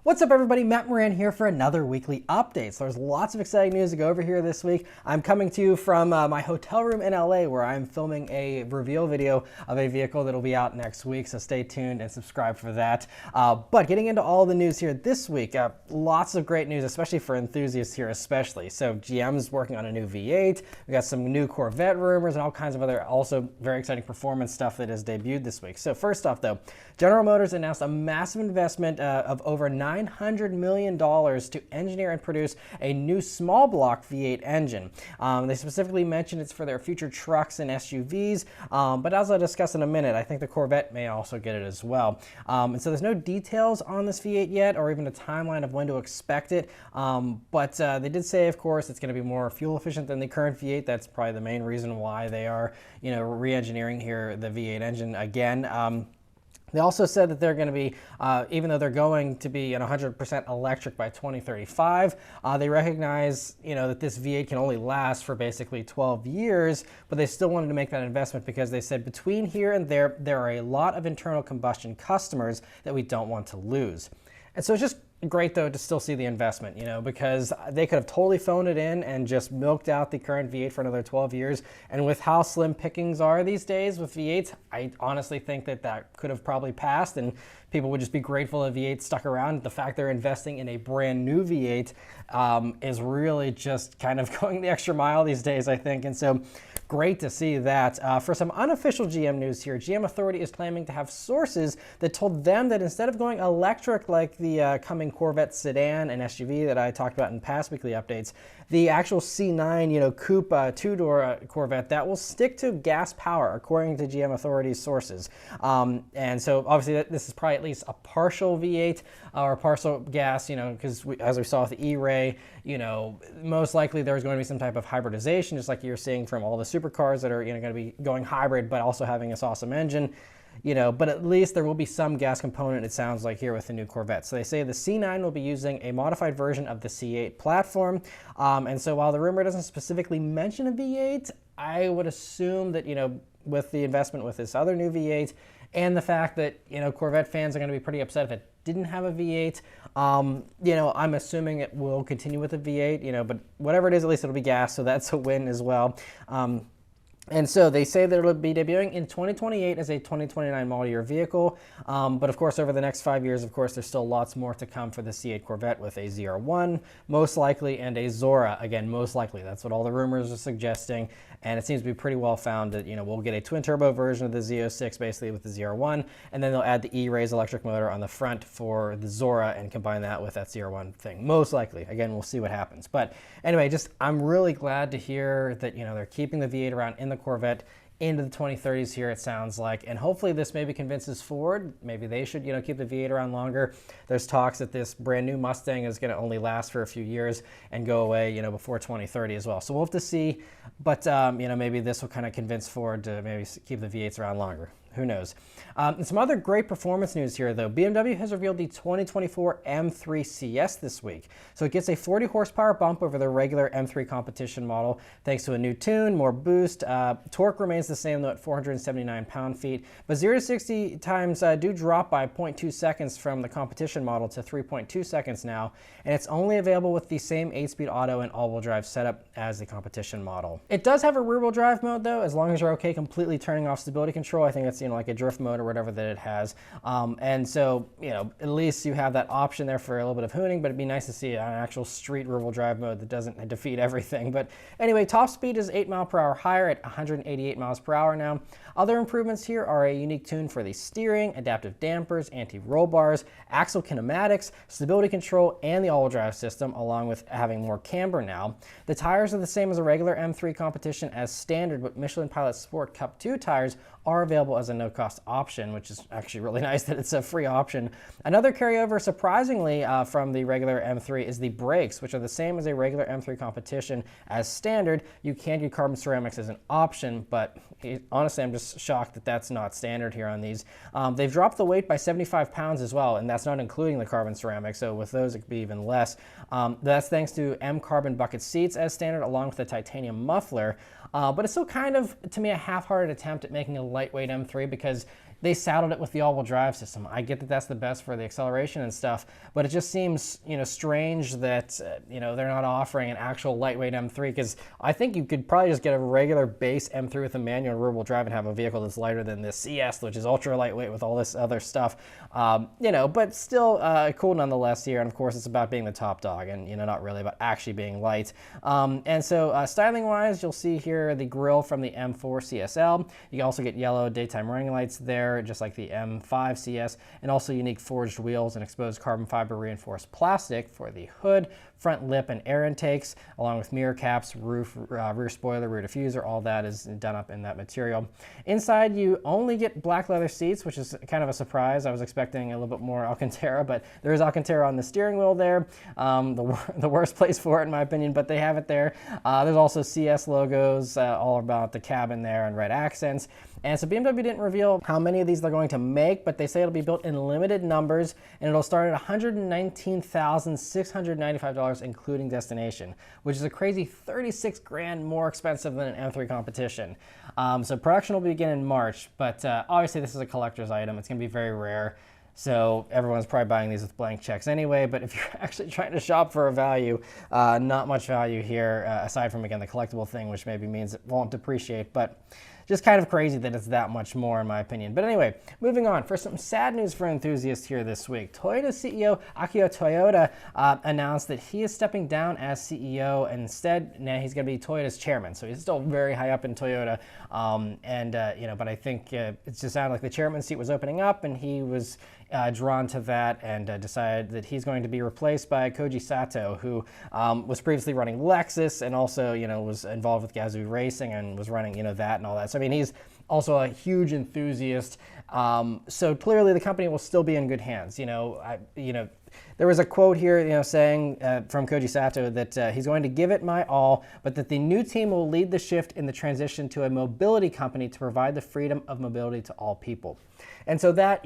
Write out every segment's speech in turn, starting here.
What's up everybody, Matt Moran here for another weekly update. So there's lots of exciting news to go over here this week. I'm coming to you from my hotel room in LA where I'm filming a reveal video of a vehicle that'll be out next week, so stay tuned and subscribe for that. But getting into all the news here this week, lots of great news, especially for enthusiasts here especially. So GM's working on a new V8, we got some new Corvette rumors and all kinds of other also very exciting performance stuff that has debuted this week. So first off though, General Motors announced a massive investment of over $900 million to engineer and produce a new small block V8 engine. They specifically mentioned it's for their future trucks and SUVs, but as I'll discuss in a minute, I think the Corvette may also get it as well. And so there's no details on this V8 yet, or even a timeline of when to expect it, but they did say, of course, it's going to be more fuel efficient than the current V8. That's probably the main reason why they are, re-engineering here the V8 engine again. They also said that they're going to be, even though they're going to be 100% electric by 2035, they recognize, that this V8 can only last for basically 12 years, but they still wanted to make that investment because they said between here and there are a lot of internal combustion customers that we don't want to lose. And so it's just great though to still see the investment, because they could have totally phoned it in and just milked out the current V8 for another 12 years. And with how slim pickings are these days with V8s, I honestly think that could have probably passed and people would just be grateful that V8 stuck around. The fact they're investing in a brand new V8 is really just kind of going the extra mile these days, I think. And so great to see that. For some unofficial GM news here, GM Authority is claiming to have sources that told them that instead of going electric like the coming Corvette sedan and SUV that I talked about in past weekly updates, the actual C9, coupe two-door Corvette, that will stick to gas power according to GM Authority's sources. And so obviously this is probably at least a partial V8 or partial gas, because as we saw with the E-Ray, most likely there's going to be some type of hybridization, just like you're seeing from all the supercars that are going to be going hybrid but also having this awesome engine. But at least there will be some gas component, it sounds like, here with the new Corvette. So they say the C9 will be using a modified version of the C8 platform. And so while the rumor doesn't specifically mention a V8, I would assume that, with the investment with this other new V8 and the fact that, Corvette fans are going to be pretty upset if it didn't have a V8, I'm assuming it will continue with a V8, but whatever it is, at least it'll be gas, so that's a win as well. And so they say that it'll be debuting in 2028 as a 2029 model year vehicle. But of course, over the next 5 years, of course, there's still lots more to come for the C8 Corvette with a ZR1, most likely, and a Zora, again, most likely. That's what all the rumors are suggesting. And it seems to be pretty well found that, we'll get a twin turbo version of the Z06 basically with the ZR1, and then they'll add the E-Ray's electric motor on the front for the Zora and combine that with that ZR1 thing. Most likely. Again, we'll see what happens. But anyway, I'm really glad to hear that, they're keeping the V8 around in the Corvette into the 2030s here, it sounds like, and hopefully this maybe convinces Ford. Maybe they should, keep the V8 around longer. There's talks that this brand new Mustang is going to only last for a few years and go away, before 2030 as well. So we'll have to see, but maybe this will kind of convince Ford to maybe keep the V8s around longer. Who knows? And some other great performance news here, though. BMW has revealed the 2024 M3 CS this week. So it gets a 40 horsepower bump over the regular M3 competition model, thanks to a new tune, more boost. Torque remains the same, though, at 479 pound-feet. But 0 to 60 times do drop by 0.2 seconds from the competition model to 3.2 seconds now. And it's only available with the same 8-speed auto and all-wheel drive setup as the competition model. It does have a rear-wheel drive mode, though, as long as you're okay completely turning off stability control. I think that's like a drift mode or whatever that it has. And so, at least you have that option there for a little bit of hooning, but it'd be nice to see an actual street rear-wheel drive mode that doesn't defeat everything. But anyway, top speed is 8 mph higher at 188 mph now. Other improvements here are a unique tune for the steering, adaptive dampers, anti-roll bars, axle kinematics, stability control, and the all-wheel drive system, along with having more camber now. The tires are the same as a regular M3 competition as standard, but Michelin Pilot Sport Cup 2 tires are available as a no-cost option, which is actually really nice that it's a free option. Another carryover, surprisingly, from the regular M3 is the brakes, which are the same as a regular M3 competition as standard. You can do carbon ceramics as an option, but honestly, I'm just shocked that that's not standard here on these. They've dropped the weight by 75 pounds as well, and that's not including the carbon ceramics, so with those it could be even less. That's thanks to M-carbon bucket seats as standard, along with the titanium muffler. But it's still kind of, to me, a half-hearted attempt at making a lightweight M3 because they saddled it with the all-wheel drive system. I get that that's the best for the acceleration and stuff, but it just seems, strange that, they're not offering an actual lightweight M3, because I think you could probably just get a regular base M3 with a manual and rear-wheel drive and have a vehicle that's lighter than this CS, which is ultra lightweight with all this other stuff, but still cool nonetheless here. And of course, it's about being the top dog and, not really about actually being light. And so styling-wise, you'll see here the grille from the M4 CSL. You can also get yellow daytime running lights there, just like the M5 CS, and also unique forged wheels and exposed carbon fiber reinforced plastic for the hood, front lip, and air intakes, along with mirror caps, roof, rear spoiler, rear diffuser. All that is done up in that material. Inside, you only get black leather seats, which is kind of a surprise. I was expecting a little bit more Alcantara, but there is Alcantara on the steering wheel there. The worst place for it, in my opinion, but they have it there. There's also CS logos all about the cabin there and red accents. And so BMW didn't reveal how many of these they're going to make, but they say it'll be built in limited numbers, and it'll start at $119,695, including destination, which is a crazy 36 grand more expensive than an M3 competition. So production will begin in March, but obviously this is a collector's item. It's going to be very rare. So everyone's probably buying these with blank checks anyway, but if you're actually trying to shop for a value, not much value here, aside from, again, the collectible thing, which maybe means it won't depreciate, but just kind of crazy that it's that much more, in my opinion. But anyway, moving on. For some sad news for enthusiasts here this week, Toyota CEO Akio Toyoda announced that he is stepping down as CEO, and instead, now he's going to be Toyota's chairman. So he's still very high up in Toyota, but I think it just sounded like the chairman seat was opening up, and he was drawn to that and decided that he's going to be replaced by Koji Sato, who was previously running Lexus and also, was involved with Gazoo Racing and was running, that and all that. So, I mean, he's also a huge enthusiast. So clearly the company will still be in good hands. There was a quote here, saying from Koji Sato that he's going to give it my all, but that the new team will lead the shift in the transition to a mobility company to provide the freedom of mobility to all people. And so that,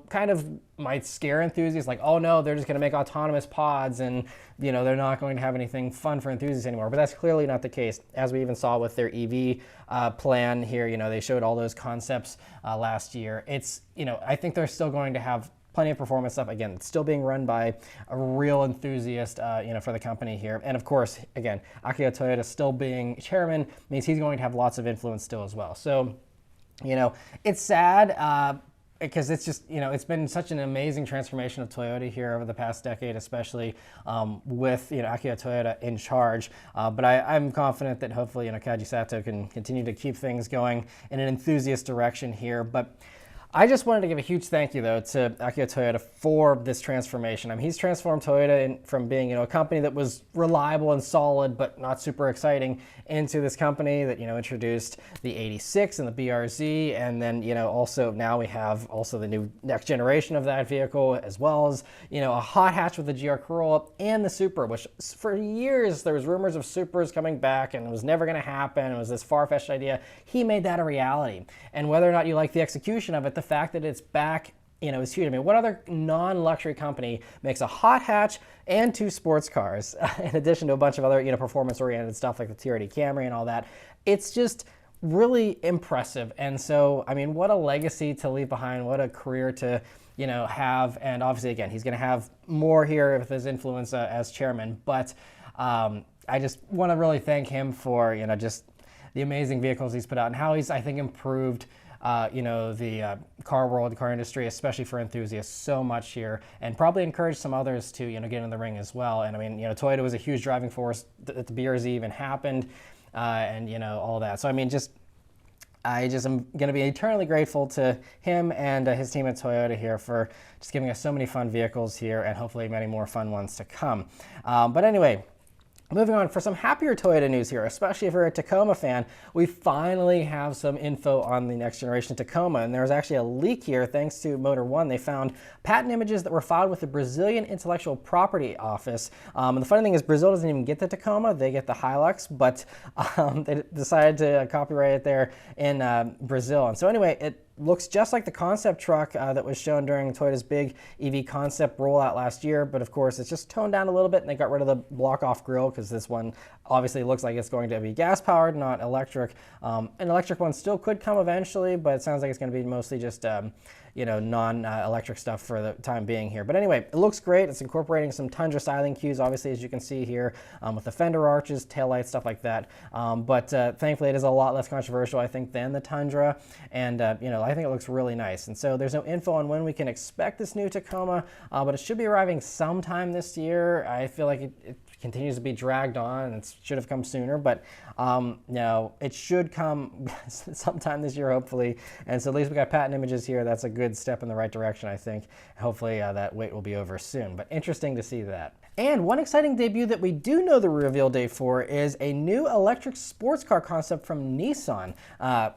kind of might scare enthusiasts, like, oh no, they're just going to make autonomous pods and, they're not going to have anything fun for enthusiasts anymore. But that's clearly not the case, as we even saw with their EV plan here. They showed all those concepts last year. It's, I think they're still going to have plenty of performance stuff. Again, it's still being run by a real enthusiast, for the company here. And of course, again, Akio Toyoda still being chairman means he's going to have lots of influence still as well. So, it's sad because it's just, it's been such an amazing transformation of Toyota here over the past decade, especially with, Akio Toyoda in charge. But I'm confident that hopefully, Koji Sato can continue to keep things going in an enthusiast direction here. But I just wanted to give a huge thank you, though, to Akio Toyoda for this transformation. I mean, he's transformed Toyota from being, a company that was reliable and solid, but not super exciting, into this company that, introduced the 86 and the BRZ, and then, also now we have also the new next generation of that vehicle, as well as, a hot hatch with the GR Corolla and the Supra, which for years there was rumors of Supras coming back, and it was never going to happen. It was this far-fetched idea. He made that a reality, and whether or not you like the execution of it, the fact that it's back, is huge. I mean, what other non-luxury company makes a hot hatch and two sports cars, in addition to a bunch of other, performance-oriented stuff like the TRD Camry and all that? It's just really impressive. And so, I mean, what a legacy to leave behind, what a career to, have. And obviously, again, he's going to have more here with his influence as chairman. But I just want to really thank him for, just the amazing vehicles he's put out and how he's, I think, improved the car world, the car industry, especially for enthusiasts, so much here, and probably encourage some others to, get in the ring as well. And I mean, Toyota was a huge driving force that the BRZ even happened, and, all that. So, I mean, I just am going to be eternally grateful to him and his team at Toyota here for just giving us so many fun vehicles here, and hopefully many more fun ones to come. But anyway, moving on, for some happier Toyota news here, especially if you're a Tacoma fan, we finally have some info on the next generation Tacoma. And there's actually a leak here thanks to Motor One. They found patent images that were filed with the Brazilian Intellectual Property Office. And the funny thing is, Brazil doesn't even get the Tacoma, they get the Hilux, but they decided to copyright it there in Brazil. And so anyway, looks just like the concept truck that was shown during Toyota's big EV concept rollout last year, but of course it's just toned down a little bit, and they got rid of the block-off grille because this one obviously looks like it's going to be gas-powered, not electric. An electric one still could come eventually, but it sounds like it's going to be mostly just non-electric stuff for the time being here. But anyway, it looks great. It's incorporating some Tundra styling cues, obviously, as you can see here, with the fender arches, taillights, stuff like that. But thankfully, it is a lot less controversial, I think, than the Tundra. And, I think it looks really nice. And so there's no info on when we can expect this new Tacoma, but it should be arriving sometime this year. I feel like it continues to be dragged on, and it should have come sooner, but it should come sometime this year, hopefully. And so at least we got patent images here. That's a good step in the right direction, I think. Hopefully that wait will be over soon, but interesting to see that. And one exciting debut that we do know the reveal date for is a new electric sports car concept from Nissan.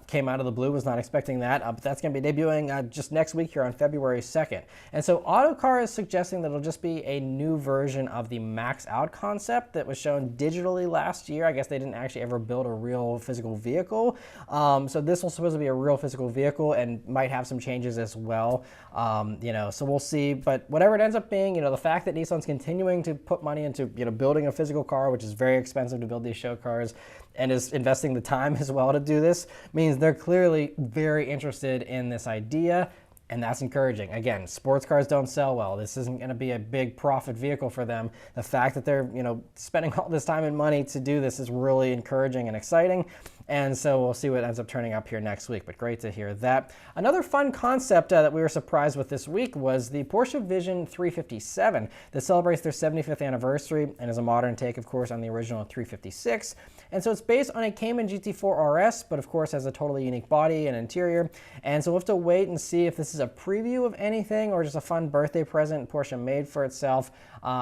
Came out of the blue, was not expecting that, but that's going to be debuting just next week here on February 2nd. And so Autocar is suggesting that it'll just be a new version of the Max Out concept that was shown digitally last year. I guess they didn't actually ever build a real physical vehicle. So this will supposed to be a real physical vehicle and might have some changes as well. So we'll see. But whatever it ends up being, the fact that Nissan's continuing to put money into building a physical car, which is very expensive to build these show cars, and is investing the time as well to do this, means they're clearly very interested in this idea. And that's encouraging. Again, sports cars don't sell well. This isn't going to be a big profit vehicle for them. The fact that they're, spending all this time and money to do this is really encouraging and exciting. And so we'll see what ends up turning up here next week, but great to hear that. Another fun concept that we were surprised with this week was the Porsche Vision 357 that celebrates their 75th anniversary and is a modern take, of course, on the original 356. And so it's based on a Cayman GT4 RS, but of course has a totally unique body and interior. And so we'll have to wait and see if this is a preview of anything or just a fun birthday present Porsche made for itself.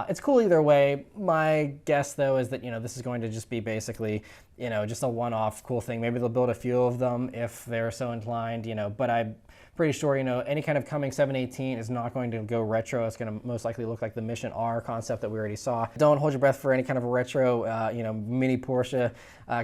It's cool either way. My guess, though, is that, this is going to just be basically, just a one-off cool thing. Maybe they'll build a few of them if they're so inclined, but I'm pretty sure, any kind of coming 718 is not going to go retro. It's going to most likely look like the Mission R concept that we already saw. Don't hold your breath for any kind of a retro, mini Porsche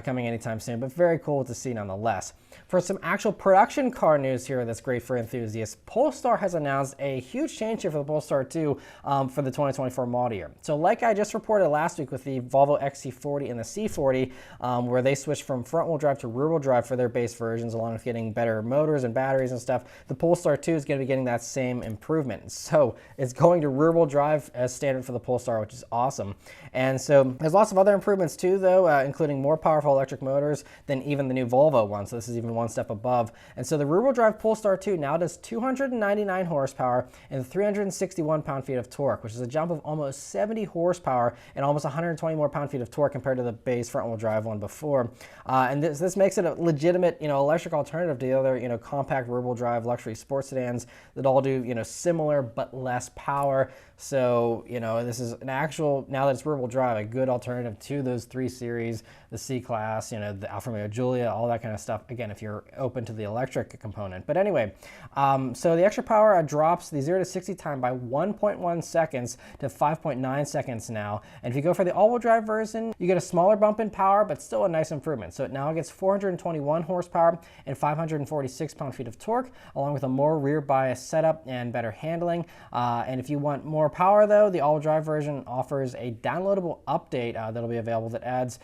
coming anytime soon, but very cool to see nonetheless. For some actual production car news here that's great for enthusiasts, Polestar has announced a huge change here for the Polestar 2 for the 2024 model year. So like I just reported last week with the Volvo XC40 and the C40, where they switched from front-wheel drive to rear-wheel drive for their base versions, along with getting better motors and batteries and stuff, the Polestar 2 is going to be getting that same improvement. So it's going to rear-wheel drive as standard for the Polestar, which is awesome. And so there's lots of other improvements too, though, including more powerful electric motors than even the new Volvo one. So this is even one step above. And so the rear-wheel drive Polestar 2 now does 299 horsepower and 361 pound-feet of torque, which is a jump of almost 70 horsepower and almost 120 more pound-feet of torque compared to the base front-wheel drive one before. And this makes it a legitimate, electric alternative to the other, compact rear-wheel drive luxury sports sedans that all do, similar but less power. So, this is an actual, now that it's rear-wheel drive, a good alternative to those 3 Series, the C-Class, the Alfa Romeo Giulia, all that kind of stuff. Again, if you're open to the electric component. But anyway, so the extra power drops the 0 to 60 time by 1.1 seconds to 5.9 seconds now. And if you go for the all-wheel drive version, you get a smaller bump in power, but still a nice improvement. So it now gets 421 horsepower and 546 pound-feet of torque, along with a more rear bias setup and better handling. And if you want more power, though, the all-wheel drive version offers a downloadable update that'll be available that adds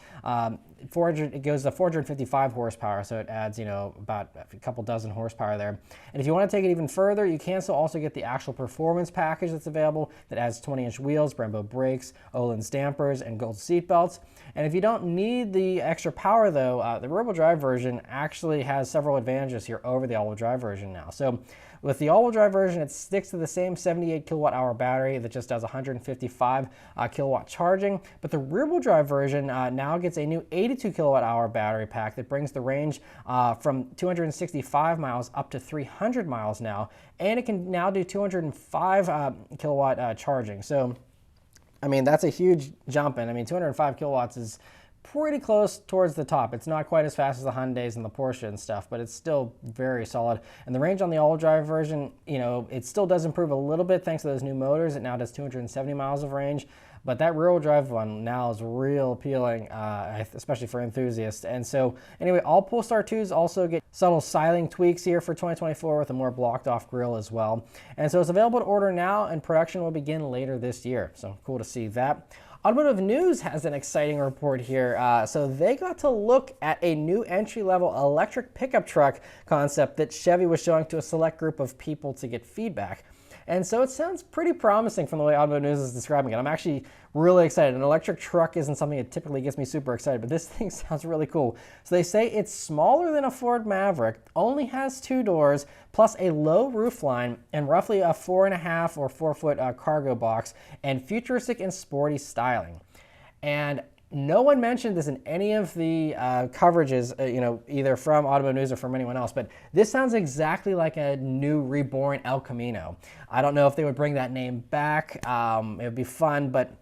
it goes to 455 horsepower, so it adds, about a couple dozen horsepower there. And if you want to take it even further, you can still also get the actual performance package that's available that adds 20-inch wheels, Brembo brakes, Öhlins dampers, and gold seat belts. And if you don't need the extra power, though, the rear-wheel drive version actually has several advantages here over the all-wheel drive version now. So with the all-wheel drive version, it sticks to the same 78 kilowatt-hour battery that just does 155 kilowatt charging. But the rear-wheel drive version now gets a new 82 kilowatt-hour battery pack that brings the range from 265 miles up to 300 miles now. And it can now do 205 kilowatt charging. So, that's a huge jump in. 205 kilowatts is pretty close towards the top. It's not quite as fast as the Hyundais and the Porsche and stuff, but it's still very solid. And the range on the all-drive version, you know, it still does improve a little bit thanks to those new motors. It now does 270 miles of range. But that rear-wheel drive one now is real appealing, especially for enthusiasts. And so, anyway, all Polestar 2s also get subtle styling tweaks here for 2024 with a more blocked-off grille as well. And so it's available to order now, and production will begin later this year. So cool to see that. Automotive News has an exciting report here. So they got to look at a new entry-level electric pickup truck concept that Chevy was showing to a select group of people to get feedback. And so it sounds pretty promising from the way Automotive News is describing it. I'm actually really excited. An electric truck isn't something that typically gets me super excited, but this thing sounds really cool. So they say it's smaller than a Ford Maverick, only has 2 doors, plus a low roofline, and roughly a 4.5 or 4 foot cargo box, and futuristic and sporty styling. And no one mentioned this in any of the coverages, you know, either from Automotive News or from anyone else, but this sounds exactly like a new reborn El Camino. I don't know if they would bring that name back. It would be fun, but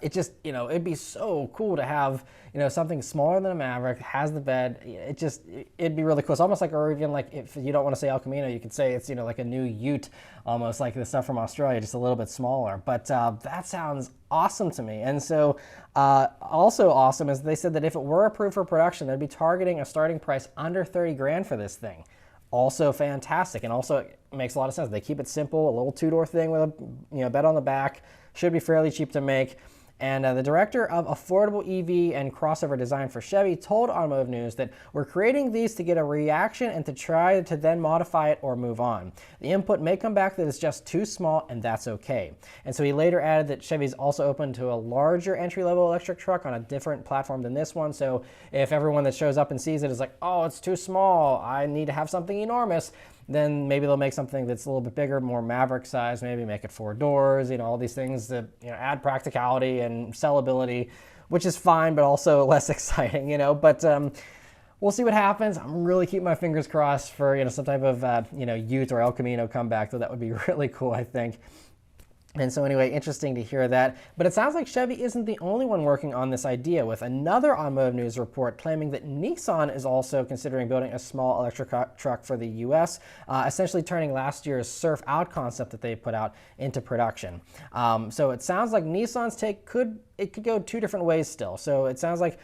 it just, you know, it'd be so cool to have, you know, something smaller than a Maverick, has the bed. It'd be really cool. It's almost like, or even like, if you don't want to say El Camino, you could say it's, you know, like a new Ute, almost like the stuff from Australia, just a little bit smaller. But that sounds awesome to me. And so also awesome is they said that if it were approved for production, they'd be targeting a starting price under 30 grand for this thing. Also fantastic, and also it makes a lot of sense. They keep it simple, a little 2-door thing with a bed on the back. Should be fairly cheap to make. And the director of affordable EV and crossover design for Chevy told Automotive News that we're creating these to get a reaction and to try to then modify it or move on. The input may come back that it's just too small, and that's okay. And so he later added that Chevy's also open to a larger entry-level electric truck on a different platform than this one. So if everyone that shows up and sees it is like, oh, it's too small, I need to have something enormous, then maybe they'll make something that's a little bit bigger, more Maverick size, maybe make it 4 doors, you know, all these things that, you know, add practicality and sellability, which is fine, but also less exciting, you know. But we'll see what happens. I'm really keeping my fingers crossed for, you know, some type of, you know, Ute or El Camino comeback, so that would be really cool, I think. And so anyway, interesting to hear that. But it sounds like Chevy isn't the only one working on this idea, with another Automotive News report claiming that Nissan is also considering building a small electric truck for the US, essentially turning last year's Surf Out concept that they put out into production. So it sounds like Nissan's take could go 2 different ways still. So it sounds like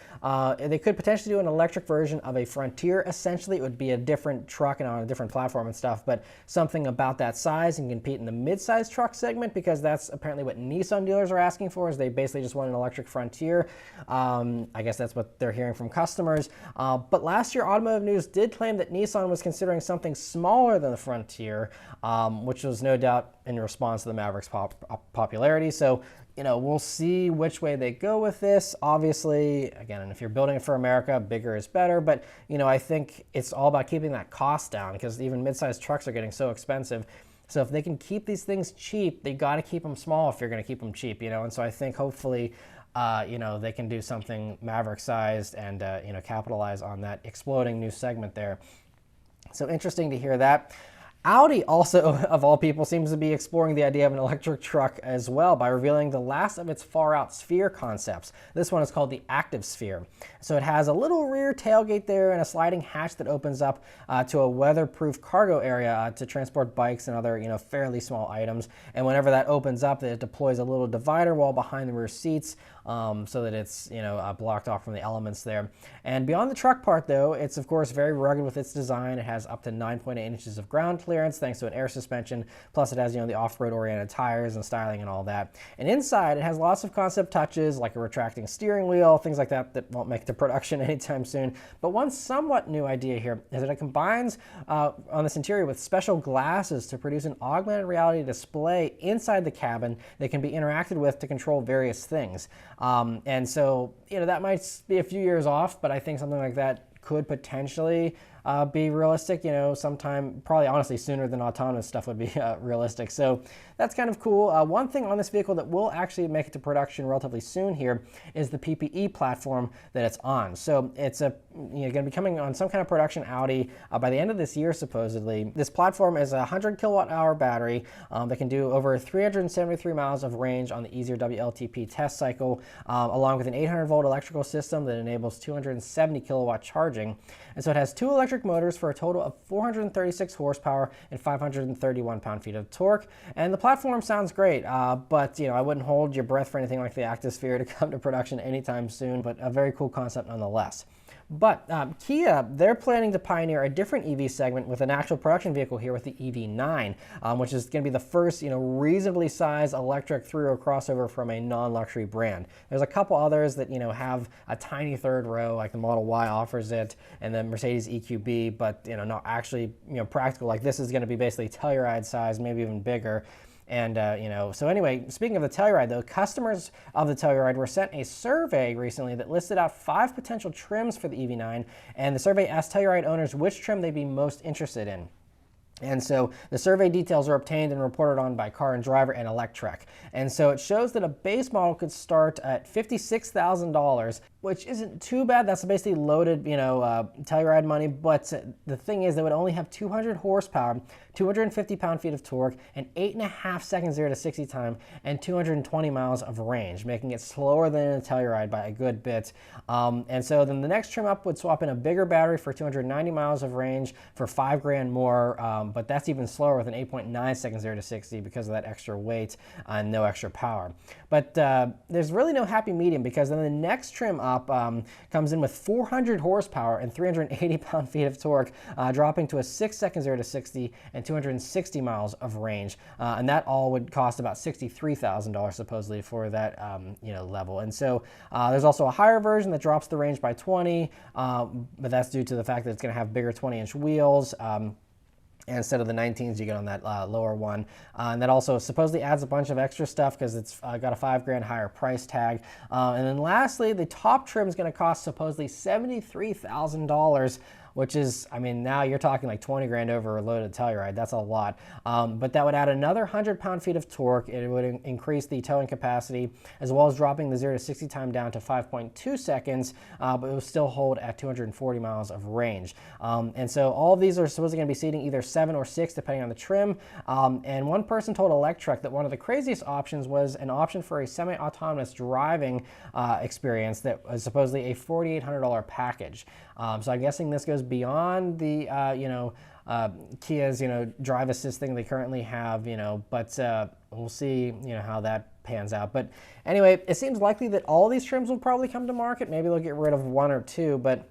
they could potentially do an electric version of a Frontier. Essentially, it would be a different truck and on a different platform and stuff, but something about that size and compete in the mid-size truck segment, because that's apparently what Nissan dealers are asking for, is they basically just want an electric Frontier. I guess that's what they're hearing from customers. But last year, Automotive News did claim that Nissan was considering something smaller than the Frontier, which was no doubt in response to the Maverick's popularity. So, you know, we'll see which way they go with this. Obviously, again, if you're building it for America, bigger is better. But, you know, I think it's all about keeping that cost down, because even mid-sized trucks are getting so expensive. So if they can keep these things cheap, they got to keep them small if you're going to keep them cheap, you know. And so I think hopefully, you know, they can do something Maverick-sized and, you know, capitalize on that exploding new segment there. So interesting to hear that. Audi also, of all people, seems to be exploring the idea of an electric truck as well by revealing the last of its far-out sphere concepts. This one is called the ActiveSphere. So it has a little rear tailgate there and a sliding hatch that opens up to a weatherproof cargo area to transport bikes and other, you know, fairly small items. And whenever that opens up, it deploys a little divider wall behind the rear seats so that it's, you know, blocked off from the elements there. And beyond the truck part, though, it's of course very rugged with its design. It has up to 9.8 inches of ground clearance thanks to an air suspension. Plus it has, you know, the off-road oriented tires and styling and all that. And inside it has lots of concept touches like a retracting steering wheel, things like that that won't make it to production anytime soon. But one somewhat new idea here is that it combines on this interior with special glasses to produce an augmented reality display inside the cabin that can be interacted with to control various things. And so, you know, that might be a few years off, but I think something like that could potentially be realistic, sometime, probably honestly sooner than autonomous stuff would be realistic. So that's kind of cool. One thing on this vehicle that will actually make it to production relatively soon here is the PPE platform that it's on. So it's going to be coming on some kind of production Audi by the end of this year, supposedly. This platform is a 100 kilowatt hour battery that can do over 373 miles of range on the easier WLTP test cycle, along with an 800 volt electrical system that enables 270 kilowatt charging. And so it has 2 electric motors for a total of 436 horsepower and 531 pound-feet of torque. And the platform sounds great, but I wouldn't hold your breath for anything like the ActiveSphere to come to production anytime soon, but a very cool concept nonetheless. But Kia, they're planning to pioneer a different EV segment with an actual production vehicle here with the EV9, which is going to be the first, reasonably sized electric three-row crossover from a non-luxury brand. There's a couple others that, have a tiny third row, like the Model Y offers it, and the Mercedes EQB, but, not actually, practical. Like this is going to be basically Telluride size, maybe even bigger. And, so anyway, speaking of the Telluride, though, customers of the Telluride were sent a survey recently that listed out 5 potential trims for the EV9, and the survey asked Telluride owners which trim they'd be most interested in. And so the survey details are obtained and reported on by Car and Driver and Electrek. And so it shows that a base model could start at $56,000, which isn't too bad. That's basically loaded, Telluride money. But the thing is, they would only have 200 horsepower, 250 pound-feet of torque, and 8.5 seconds 0 to 60 time, and 220 miles of range, making it slower than a Telluride by a good bit. And so then the next trim up would swap in a bigger battery for 290 miles of range for $5,000 more. But that's even slower with an 8.9 seconds 0 to 60 because of that extra weight and no extra power. But there's really no happy medium, because then the next trim up comes in with 400 horsepower and 380 pound-feet of torque, dropping to a 6 seconds 0 to 60 and 260 miles of range. And that all would cost about $63,000 supposedly for that level. And so there's also a higher version that drops the range by 20, but that's due to the fact that it's going to have bigger 20-inch wheels. And instead of the 19s, you get on that lower one. And that also supposedly adds a bunch of extra stuff because it's got a $5,000 higher price tag. And then lastly, the top trim is going to cost supposedly $73,000, which is, now you're talking like $20,000 over a loaded Telluride. That's a lot. But that would add another 100 pound-feet of torque. It would increase the towing capacity, as well as dropping the 0 to 60 time down to 5.2 seconds, but it will still hold at 240 miles of range. And so all of these are supposedly going to be seating either 7 or 6, depending on the trim. And one person told Electrek that one of the craziest options was an option for a semi-autonomous driving experience that was supposedly a $4,800 package. So I'm guessing this goes beyond the Kia's drive assist thing they currently have, but we'll see how that pans out. But anyway, it seems likely that all of these trims will probably come to market. Maybe they'll get rid of 1 or 2, but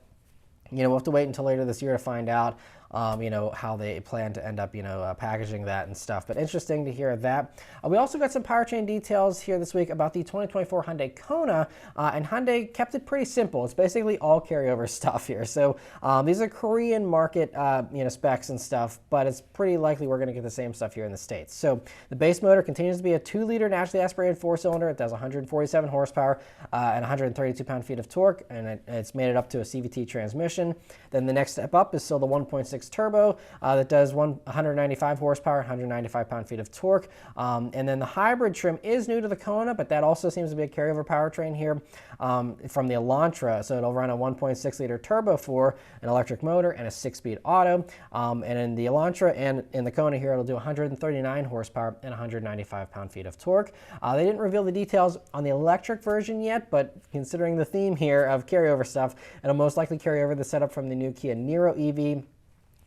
we'll have to wait until later this year to find out how they plan to end up, packaging that and stuff. But interesting to hear that. We also got some powertrain details here this week about the 2024 Hyundai Kona, and Hyundai kept it pretty simple. It's basically all carryover stuff here. So these are Korean market, specs and stuff, but it's pretty likely we're going to get the same stuff here in the States. So the base motor continues to be a 2-liter naturally aspirated 4-cylinder. It does 147 horsepower and 132 pound-feet of torque, and it's made it up to a CVT transmission. Then the next step up is still the 1.6 turbo that does 195 horsepower, 195 pound-feet of torque. And then the hybrid trim is new to the Kona, but that also seems to be a carryover powertrain here from the Elantra. So it'll run a 1.6-liter turbo for an electric motor and a 6-speed auto. And in the Elantra and in the Kona here, it'll do 139 horsepower and 195 pound-feet of torque. They didn't reveal the details on the electric version yet, but considering the theme here of carryover stuff, it'll most likely carry over the setup from the new Kia Niro EV,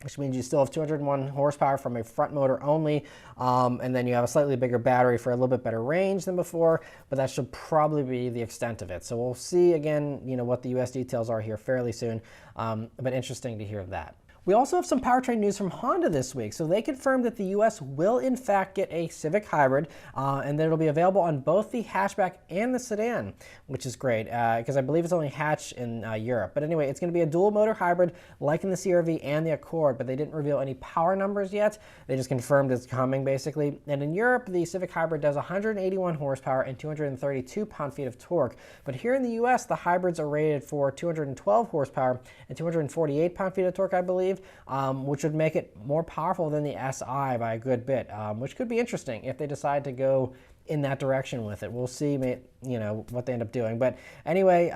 which means you still have 201 horsepower from a front motor only, and then you have a slightly bigger battery for a little bit better range than before, but that should probably be the extent of it. So we'll see again, what the US details are here fairly soon, but interesting to hear that. We also have some powertrain news from Honda this week. So they confirmed that the US will in fact get a Civic Hybrid, and that it'll be available on both the hatchback and the sedan, which is great because I believe it's only hatch in Europe. But anyway, it's going to be a dual motor hybrid like in the CR-V and the Accord, but they didn't reveal any power numbers yet. They just confirmed it's coming basically. And in Europe, the Civic Hybrid does 181 horsepower and 232 pound-feet of torque. But here in the US, the hybrids are rated for 212 horsepower and 248 pound-feet of torque, I believe. believe, which would make it more powerful than the SI by a good bit, which could be interesting if they decide to go in that direction with it. We'll see, you know, what they end up doing. But anyway,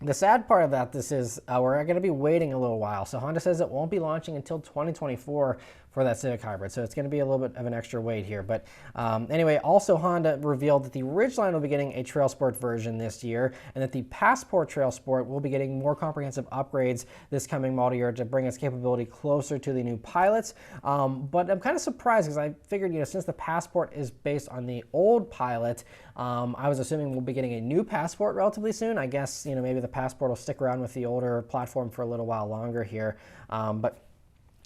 the sad part about this is we're going to be waiting a little while. So Honda says it won't be launching until 2024 for that Civic Hybrid. So it's going to be a little bit of an extra wait here. But anyway, also Honda revealed that the Ridgeline will be getting a TrailSport version this year, and that the Passport TrailSport will be getting more comprehensive upgrades this coming model year to bring its capability closer to the new pilots. But I'm kind of surprised because I figured, you know, since the Passport is based on the old Pilot, I was assuming we'll be getting a new Passport relatively soon. I guess, you know, maybe the Passport will stick around with the older platform for a little while longer here. But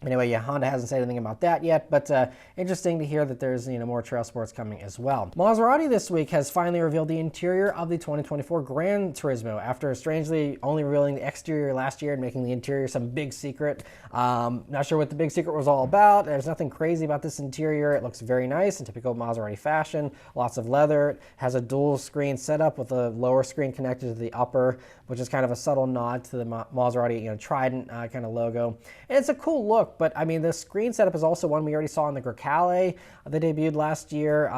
anyway, yeah, Honda hasn't said anything about that yet, but interesting to hear that there's, you know, more trail sports coming as well. Maserati this week has finally revealed the interior of the 2024 GranTurismo after strangely only revealing the exterior last year and making the interior some big secret. Not sure what the big secret was all about. There's nothing crazy about this interior. It looks very nice in typical Maserati fashion. Lots of leather. It has a dual screen setup with a lower screen connected to the upper, which is kind of a subtle nod to the Maserati, you know, Trident kind of logo. And it's a cool look. But I mean, the screen setup is also one we already saw in the Grecale that debuted last year.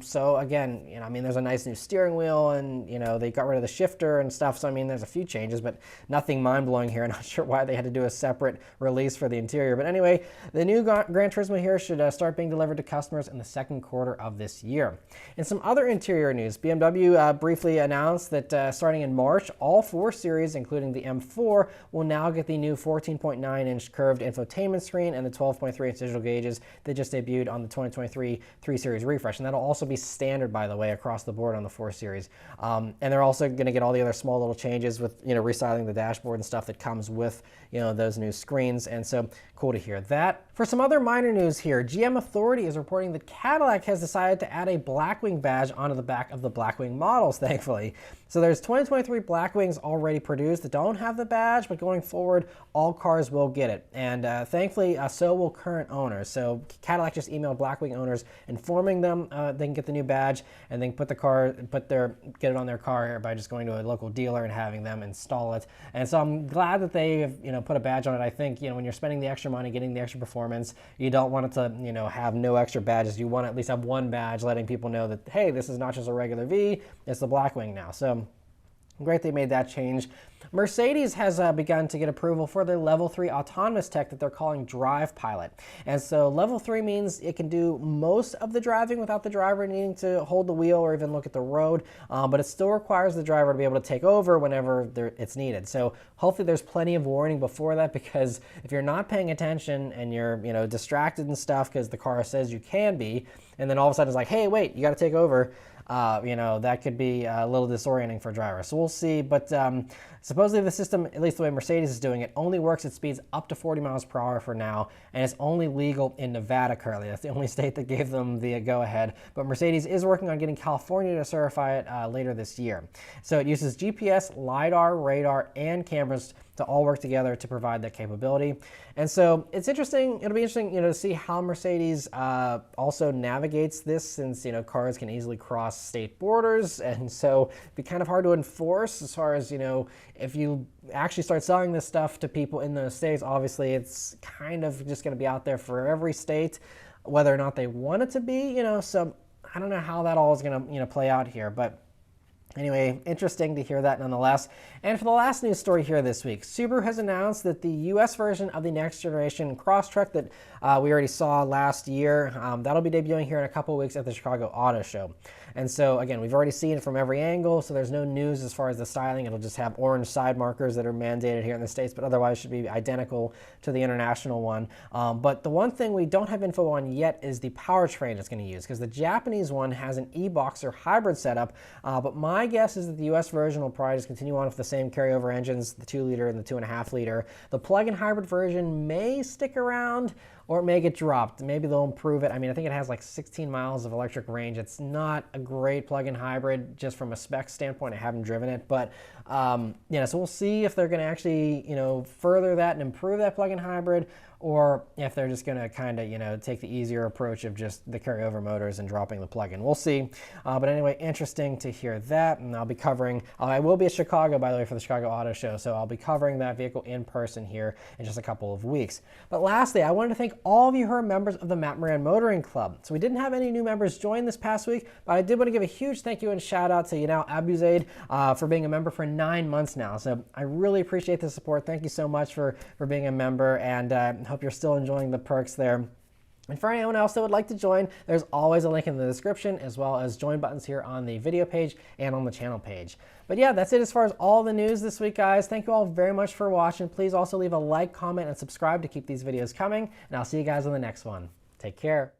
So again, you know, I mean, there's a nice new steering wheel, and you know, they got rid of the shifter and stuff. So I mean, there's a few changes, but nothing mind-blowing here. I'm not sure why they had to do a separate release for the interior. But anyway, the new GranTurismo here should start being delivered to customers in the second quarter of this year. In some other interior news, BMW briefly announced that starting in March, all 4 Series, including the M4, will now get the new 14.9-inch curved infotainment screen and the 12.3-inch digital gauges that just debuted on the 2023 3 Series refresh. And that'll also be standard, by the way, across the board on the 4 Series. And they're also going to get all the other small little changes with, you know, restyling the dashboard and stuff that comes with, you know, those new screens. And so cool to hear that. For some other minor news here, GM Authority is reporting that Cadillac has decided to add a Blackwing badge onto the back of the Blackwing models, thankfully. So there's 2023 Blackwings already produced that don't have the badge, but going forward, all cars will get it. And thankfully, so will current owners. So Cadillac just emailed Blackwing owners informing them they can get the new badge, and then get it on their car by just going to a local dealer and having them install it. And so I'm glad that they have, you know, put a badge on it. I think, you know, when you're spending the extra money, getting the extra performance, you don't want it to, you know, have no extra badges. You want to at least have one badge letting people know that, hey, this is not just a regular V, it's the Blackwing now. So great they made that change. Mercedes has begun to get approval for their Level 3 autonomous tech that they're calling Drive Pilot. And so Level 3 means it can do most of the driving without the driver needing to hold the wheel or even look at the road, but it still requires the driver to be able to take over whenever it's needed. So hopefully there's plenty of warning before that, because if you're not paying attention and you're, you know, distracted and stuff because the car says you can be, and then all of a sudden it's like, hey, wait, you got to take over. You know, that could be a little disorienting for drivers. So we'll see. But supposedly the system, at least the way Mercedes is doing it, only works at speeds up to 40 miles per hour for now, and it's only legal in Nevada currently. That's the only state that gave them the go-ahead. But Mercedes is working on getting California to certify it later this year. So it uses GPS, LiDAR, radar, and cameras to all work together to provide that capability. And so it's interesting, it'll be interesting, you know, to see how Mercedes also navigates this, since, you know, cars can easily cross state borders, and so it'd be kind of hard to enforce as far as, you know, if you actually start selling this stuff to people in those states. Obviously it's kind of just going to be out there for every state, whether or not they want it to be, you know. So I don't know how that all is going to, you know, play out here, but anyway, interesting to hear that nonetheless. And for the last news story here this week, Subaru has announced that the US version of the next generation Crosstrek that we already saw last year, that'll be debuting here in a couple of weeks at the Chicago Auto Show. And so again, we've already seen it from every angle, so there's no news as far as the styling. It'll just have orange side markers that are mandated here in the States, but otherwise should be identical to the international one. But the one thing we don't have info on yet is the powertrain it's going to use, because the Japanese one has an e-Boxer hybrid setup, but my guess is that the US version will probably just continue on with the same carryover engines, the 2-liter and the 2.5-liter. The plug-in hybrid version may stick around, or it may get dropped. Maybe they'll improve it. I mean, I think it has like 16 miles of electric range. It's not a great plug-in hybrid just from a spec standpoint. I haven't driven it, but you know, so we'll see if they're going to actually, you know, further that and improve that plug-in hybrid, or if they're just going to kind of, you know, take the easier approach of just the carryover motors and dropping the plug-in. We'll see. But anyway, interesting to hear that. And I'll be covering, I will be at Chicago, by the way, for the Chicago Auto Show. So I'll be covering that vehicle in person here in just a couple of weeks. But lastly, I wanted to thank all of you who are members of the Matt Moran Motoring Club. So we didn't have any new members join this past week, but I did want to give a huge thank you and shout out to Yanal Abuzaid for being a member for 9 months now. So I really appreciate the support. Thank you so much for being a member, and hope you're still enjoying the perks there. And for anyone else that would like to join, there's always a link in the description, as well as join buttons here on the video page and on the channel page. But yeah, that's it as far as all the news this week, guys. Thank you all very much for watching. Please also leave a like, comment, and subscribe to keep these videos coming. And I'll see you guys on the next one. Take care.